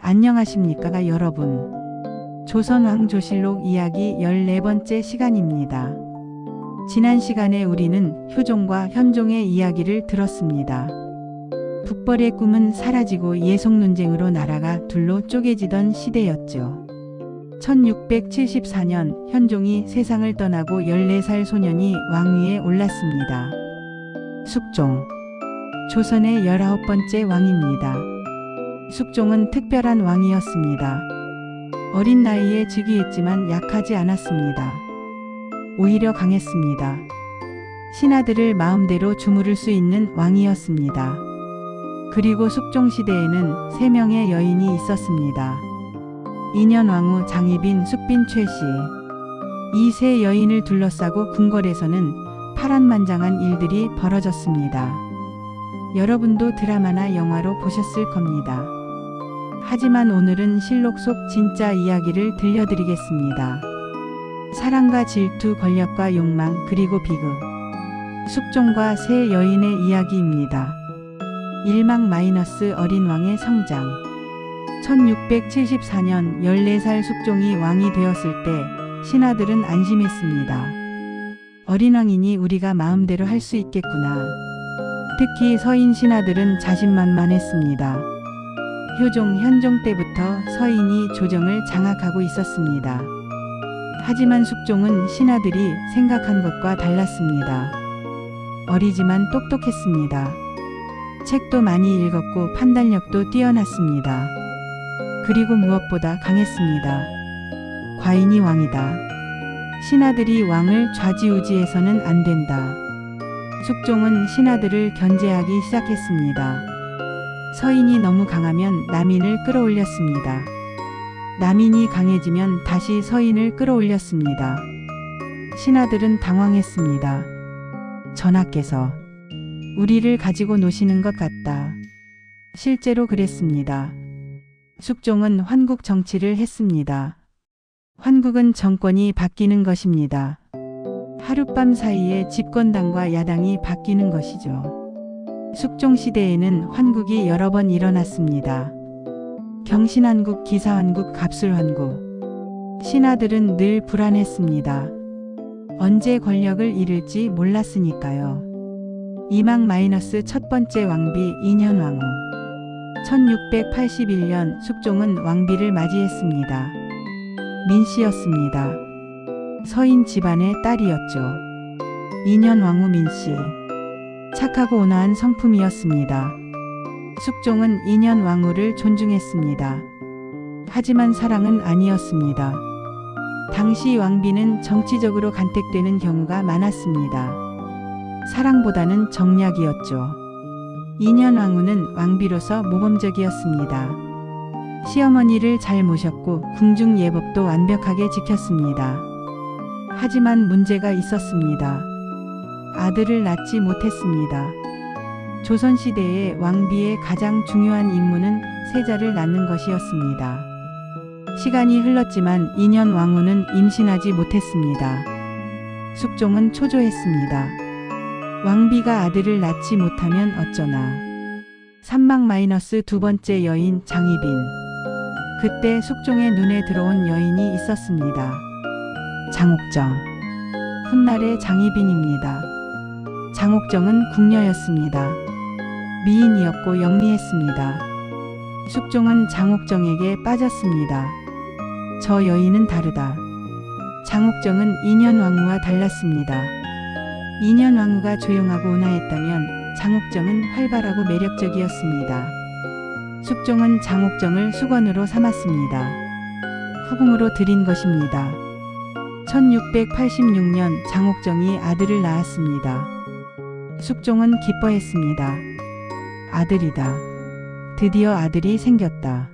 안녕하십니까 여러분. 조선왕조실록 이야기 14번째 시간입니다. 지난 시간에 우리는 효종과 현종의 이야기를 들었습니다. 북벌의 꿈은 사라지고 예속 논쟁으로 나라가 둘로 쪼개지던 시대였죠. 1674년 현종이 세상을 떠나고 14살 소년이 왕위에 올랐습니다. 숙종. 조선의 19번째 왕입니다. 숙종은 특별한 왕이었습니다. 어린 나이에 즉위했지만 약하지 않았습니다. 오히려 강했습니다. 신하들을 마음대로 주무를 수 있는 왕이었습니다. 그리고 숙종 시대에는 3명의 여인이 있었습니다. 인현왕후, 장희빈, 숙빈, 최씨. 이 세 여인을 둘러싸고 궁궐에서는 파란만장한 일들이 벌어졌습니다. 여러분도 드라마나 영화로 보셨을 겁니다. 하지만 오늘은 실록 속 진짜 이야기를 들려드리겠습니다. 사랑과 질투, 권력과 욕망, 그리고 비극. 숙종과 세 여인의 이야기입니다. 어린 왕의 성장. 1674년 14살 숙종이 왕이 되었을 때 신하들은 안심했습니다. 어린 왕이니 우리가 마음대로 할 수 있겠구나. 특히 서인 신하들은 자신만만했습니다. 효종, 현종 때부터 서인이 조정을 장악하고 있었습니다. 하지만 숙종은 신하들이 생각한 것과 달랐습니다. 어리지만 똑똑했습니다. 책도 많이 읽었고 판단력도 뛰어났습니다. 그리고 무엇보다 강했습니다. 과인이 왕이다. 신하들이 왕을 좌지우지해서는 안 된다. 숙종은 신하들을 견제하기 시작했습니다. 서인이 너무 강하면 남인을 끌어올렸습니다. 남인이 강해지면 다시 서인을 끌어올렸습니다. 신하들은 당황했습니다. 전하께서 우리를 가지고 노시는 것 같다. 실제로 그랬습니다. 숙종은 환국 정치를 했습니다. 환국은 정권이 바뀌는 것입니다. 하룻밤 사이에 집권당과 야당이 바뀌는 것이죠. 숙종 시대에는 환국이 여러 번 일어났습니다. 경신환국, 기사환국, 갑술환국. 신하들은 늘 불안했습니다. 언제 권력을 잃을지 몰랐으니까요. 첫 번째 왕비 인현왕후. 1681년 숙종은 왕비를 맞이했습니다. 민씨였습니다. 서인 집안의 딸이었죠. 인현왕후 민씨. 착하고 온화한 성품이었습니다. 숙종은 인현왕후를 존중했습니다. 하지만 사랑은 아니었습니다. 당시 왕비는 정치적으로 간택되는 경우가 많았습니다. 사랑보다는 정략이었죠. 인현왕후는 왕비로서 모범적이었습니다. 시어머니를 잘 모셨고 궁중 예법도 완벽하게 지켰습니다. 하지만 문제가 있었습니다. 아들을 낳지 못했습니다. 조선시대의 왕비의 가장 중요한 임무는 세자를 낳는 것이었습니다. 시간이 흘렀지만 인현왕후는 임신하지 못했습니다. 숙종은 초조했습니다. 왕비가 아들을 낳지 못하면 어쩌나. 두 번째 여인 장희빈. 그때 숙종의 눈에 들어온 여인이 있었습니다. 장옥정. 훗날의 장희빈입니다. 장옥정은 궁녀였습니다. 미인이었고 영리했습니다. 숙종은 장옥정에게 빠졌습니다. 저 여인은 다르다. 장옥정은 인현왕후와 달랐습니다. 인현왕후가 조용하고 온화했다면 장옥정은 활발하고 매력적이었습니다. 숙종은 장옥정을 수건으로 삼았습니다. 후궁으로 들인 것입니다. 1686년 장옥정이 아들을 낳았습니다. 숙종은 기뻐했습니다. 아들이다. 드디어 아들이 생겼다.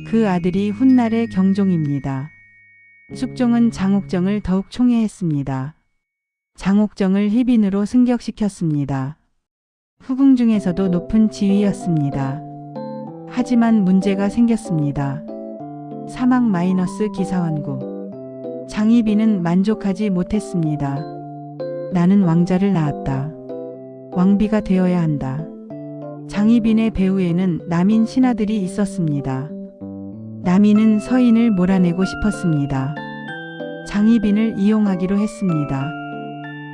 그 아들이 훗날의 경종입니다. 숙종은 장옥정을 더욱 총애했습니다. 장옥정을 희빈으로 승격시켰습니다. 후궁 중에서도 높은 지위였습니다. 하지만 문제가 생겼습니다. 기사환국. 장희빈은 만족하지 못했습니다. 나는 왕자를 낳았다. 왕비가 되어야 한다. 장희빈의 배후에는 남인 신하들이 있었습니다. 남인은 서인을 몰아내고 싶었습니다. 장희빈을 이용하기로 했습니다.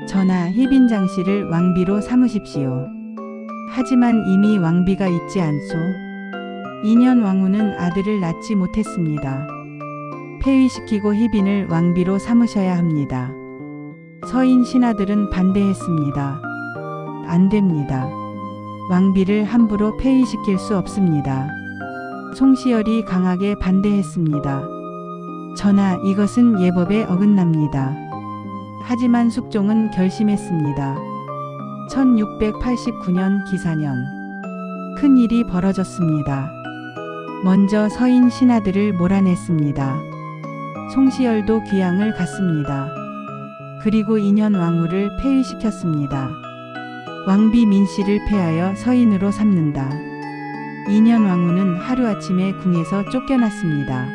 전하 희빈 장씨를 왕비로 삼으십시오. 하지만 이미 왕비가 있지 않소. 2년 왕후는 아들을 낳지 못했습니다. 폐위시키고 희빈을 왕비로 삼으셔야 합니다. 서인 신하들은 반대했습니다. 안 됩니다. 왕비를 함부로 폐위시킬 수 없습니다. 송시열이 강하게 반대했습니다. 전하, 이것은 예법에 어긋납니다. 하지만 숙종은 결심했습니다. 1689년 기사년 큰 일이 벌어졌습니다. 먼저 서인 신하들을 몰아냈습니다. 송시열도 귀양을 갔습니다. 그리고 2년 왕후를 폐위시켰습니다. 왕비 민씨를 폐하여 서인으로 삼는다. 2년 왕후는 하루아침에 궁에서 쫓겨났습니다.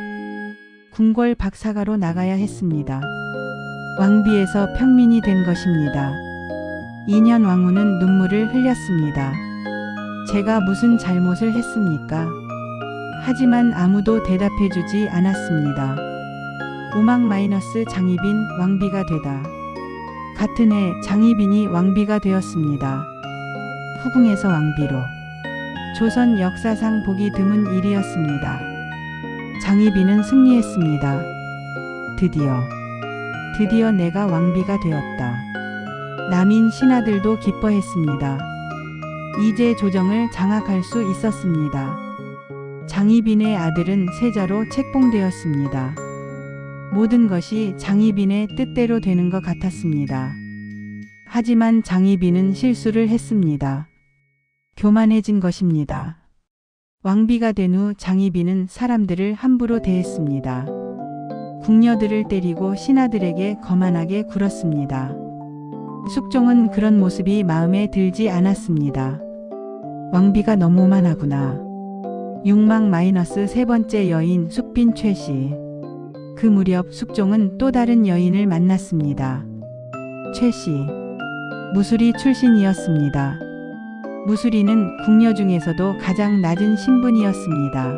궁궐 박사가로 나가야 했습니다. 왕비에서 평민이 된 것입니다. 2년 왕후는 눈물을 흘렸습니다. 제가 무슨 잘못을 했습니까? 하지만 아무도 대답해주지 않았습니다. 오막-장희빈 왕비가 되다. 같은 해 장희빈이 왕비가 되었습니다. 후궁에서 왕비로. 조선 역사상 보기 드문 일이었습니다. 장희빈은 승리했습니다. 드디어 내가 왕비가 되었다. 남인 신하들도 기뻐했습니다. 이제 조정을 장악할 수 있었습니다. 장희빈의 아들은 세자로 책봉되었습니다. 모든 것이 장희빈의 뜻대로 되는 것 같았습니다. 하지만 장희빈은 실수를 했습니다. 교만해진 것입니다. 왕비가 된 후 장희빈은 사람들을 함부로 대했습니다. 궁녀들을 때리고 신하들에게 거만하게 굴었습니다. 숙종은 그런 모습이 마음에 들지 않았습니다. 왕비가 너무 오만하구나. 6-3번째 여인 숙빈 최씨. 그 무렵 숙종은 또 다른 여인을 만났습니다. 최씨. 무술이 출신이었습니다. 무술이는 궁녀 중에서도 가장 낮은 신분이었습니다.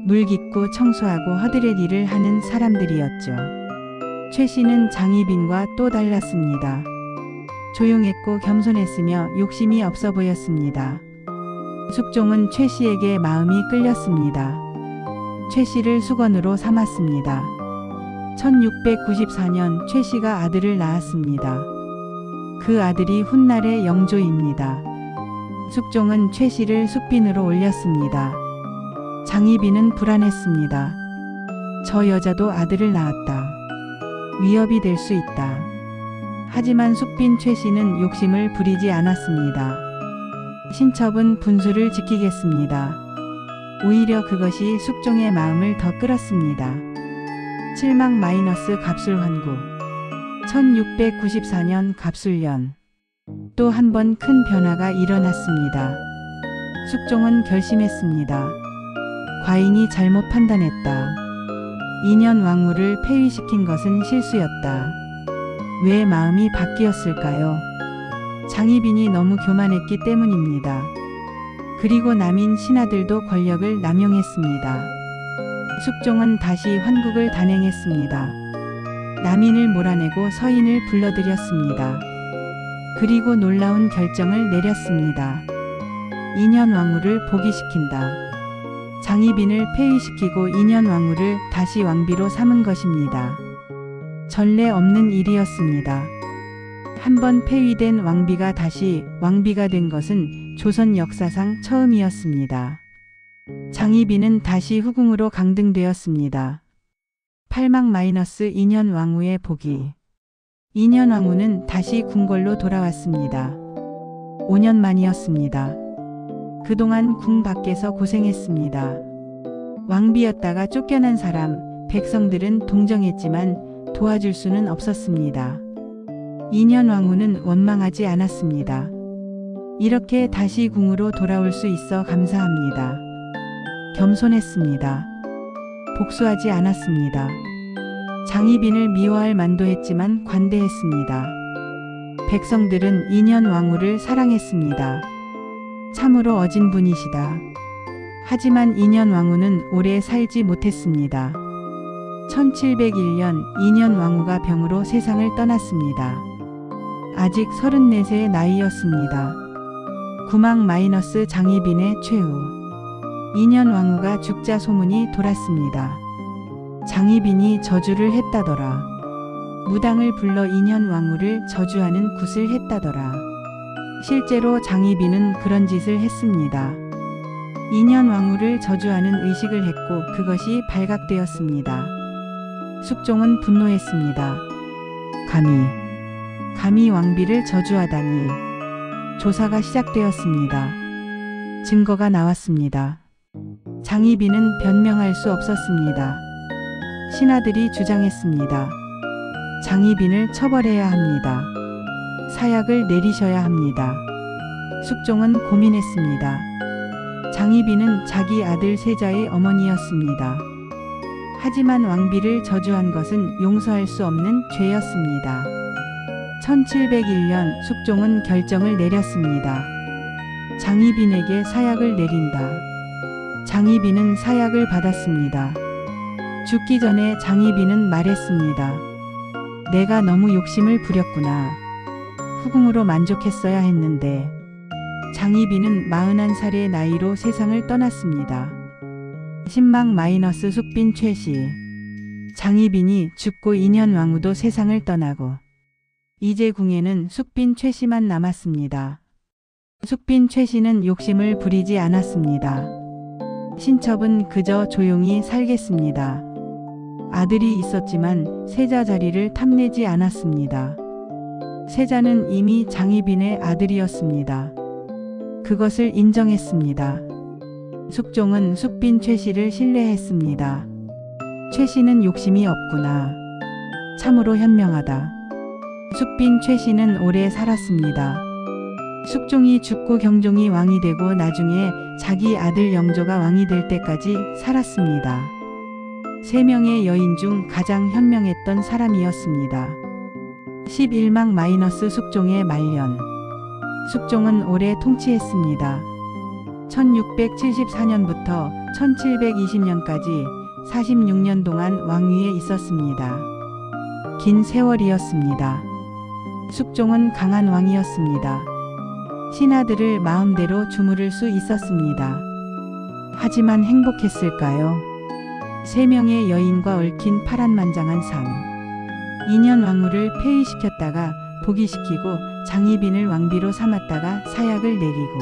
물 깃고 청소하고 허드렛 일을 하는 사람들이었죠. 최씨는 장희빈과 또 달랐습니다. 조용했고 겸손했으며 욕심이 없어 보였습니다. 숙종은 최씨에게 마음이 끌렸습니다. 최씨를 수건으로 삼았습니다. 1694년 최씨가 아들을 낳았습니다. 그 아들이 훗날의 영조입니다. 숙종은 최씨를 숙빈으로 올렸습니다. 장희빈은 불안했습니다. 저 여자도 아들을 낳았다. 위협이 될 수 있다. 하지만 숙빈 최씨는 욕심을 부리지 않았습니다. 신첩은 분수를 지키겠습니다. 오히려 그것이 숙종의 마음을 더 끌었습니다. 7-갑술환구 1694년 갑술년 또 한 번 큰 변화가 일어났습니다. 숙종은 결심했습니다. 과인이 잘못 판단했다. 2년 왕후를 폐위시킨 것은 실수였다. 왜 마음이 바뀌었을까요? 장희빈이 너무 교만했기 때문입니다. 그리고 남인 신하들도 권력을 남용했습니다. 숙종은 다시 환국을 단행했습니다. 남인을 몰아내고 서인을 불러들였습니다. 그리고 놀라운 결정을 내렸습니다. 2년 왕후를 복위시킨다. 장희빈을 폐위시키고 2년 왕후를 다시 왕비로 삼은 것입니다. 전례 없는 일이었습니다. 한번 폐위된 왕비가 다시 왕비가 된 것은 조선 역사상 처음이었습니다. 장희빈은 다시 후궁으로 강등되었습니다. 8-2년 왕후의 복위 2년 왕후는 다시 궁궐로 돌아왔습니다. 5년 만이었습니다. 그동안 궁 밖에서 고생했습니다. 왕비였다가 쫓겨난 사람, 백성들은 동정했지만 도와줄 수는 없었습니다. 2년 왕후는 원망하지 않았습니다. 이렇게 다시 궁으로 돌아올 수 있어 감사합니다. 겸손했습니다. 복수하지 않았습니다. 장희빈을 미워할 만도 했지만 관대했습니다. 백성들은 2년 왕후를 사랑했습니다. 참으로 어진 분이시다. 하지만 인현왕후는 오래 살지 못했습니다. 1701년 인현왕후가 병으로 세상을 떠났습니다. 아직 34세의 나이였습니다. 구망 마이너스 장희빈의 최후. 인현왕후가 죽자 소문이 돌았습니다. 장희빈이 저주를 했다더라. 무당을 불러 인현왕후를 저주하는 굿을 했다더라. 실제로 장희빈은 그런 짓을 했습니다. 인현왕후를 저주하는 의식을 했고 그것이 발각되었습니다. 숙종은 분노했습니다. 감히 왕비를 저주하다니. 조사가 시작되었습니다. 증거가 나왔습니다. 장희빈은 변명할 수 없었습니다. 신하들이 주장했습니다. 장희빈을 처벌해야 합니다. 사약을 내리셔야 합니다. 숙종은 고민했습니다. 장희빈은 자기 아들 세자의 어머니였습니다. 하지만 왕비를 저주한 것은 용서할 수 없는 죄였습니다. 1701년 숙종은 결정을 내렸습니다. 장희빈에게 사약을 내린다. 장희빈은 사약을 받았습니다. 죽기 전에 장희빈은 말했습니다. 내가 너무 욕심을 부렸구나. 후궁으로 만족했어야 했는데. 장희빈은 41살의 나이로 세상을 떠났습니다. 신망 마이너스 숙빈 최씨. 장희빈이 죽고 인현왕후도 세상을 떠나고 이제 궁에는 숙빈 최씨만 남았습니다. 숙빈 최씨는 욕심을 부리지 않았습니다. 신첩은 그저 조용히 살겠습니다. 아들이 있었지만 세자 자리를 탐내지 않았습니다. 세자는 이미 장희빈의 아들이었습니다. 그것을 인정했습니다. 숙종은 숙빈 최씨를 신뢰했습니다. 최씨는 욕심이 없구나. 참으로 현명하다. 숙빈 최씨는 오래 살았습니다. 숙종이 죽고 경종이 왕이 되고 나중에 자기 아들 영조가 왕이 될 때까지 살았습니다. 3명의 여인 중 가장 현명했던 사람이었습니다. 11망 마이너스 숙종의 말년. 숙종은 오래 통치했습니다. 1674년부터 1720년까지 46년 동안 왕위에 있었습니다. 긴 세월이었습니다. 숙종은 강한 왕이었습니다. 신하들을 마음대로 주무를 수 있었습니다. 하지만 행복했을까요? 3명의 여인과 얽힌 파란만장한 삶. 인현왕후를 폐위시켰다가 복위시키고 장희빈을 왕비로 삼았다가 사약을 내리고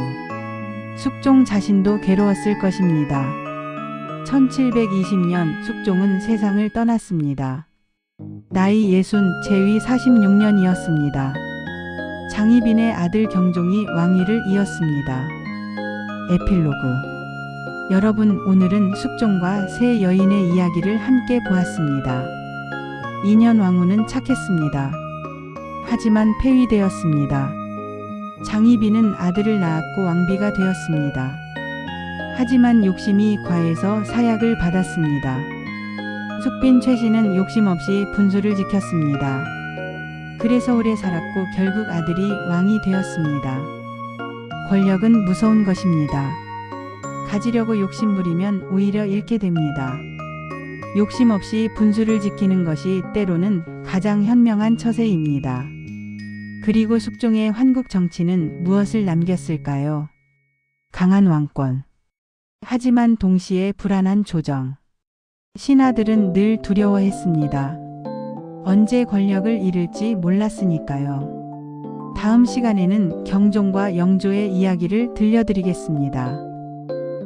숙종 자신도 괴로웠을 것입니다. 1720년 숙종은 세상을 떠났습니다. 나이 60, 재위 46년이었습니다. 장희빈의 아들 경종이 왕위를 이었습니다. 에필로그. 여러분, 오늘은 숙종과 세 여인의 이야기를 함께 보았습니다. 인현왕후는 착했습니다. 하지만 폐위되었습니다. 장희빈은 아들을 낳았고 왕비가 되었습니다. 하지만 욕심이 과해서 사약을 받았습니다. 숙빈 최씨는 욕심 없이 분수를 지켰습니다. 그래서 오래 살았고 결국 아들이 왕이 되었습니다. 권력은 무서운 것입니다. 가지려고 욕심부리면 오히려 잃게 됩니다. 욕심 없이 분수를 지키는 것이 때로는 가장 현명한 처세입니다. 그리고 숙종의 환국 정치는 무엇을 남겼을까요? 강한 왕권. 하지만 동시에 불안한 조정. 신하들은 늘 두려워했습니다. 언제 권력을 잃을지 몰랐으니까요. 다음 시간에는 경종과 영조의 이야기를 들려드리겠습니다.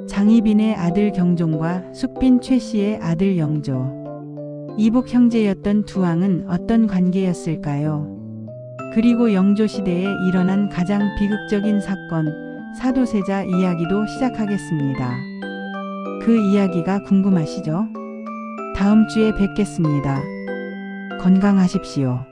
장희빈의 아들 경종과 숙빈 최씨의 아들 영조. 이복 형제였던 두 왕은 어떤 관계였을까요? 그리고 영조 시대에 일어난 가장 비극적인 사건, 사도세자 이야기도 시작하겠습니다. 그 이야기가 궁금하시죠? 다음 주에 뵙겠습니다. 건강하십시오.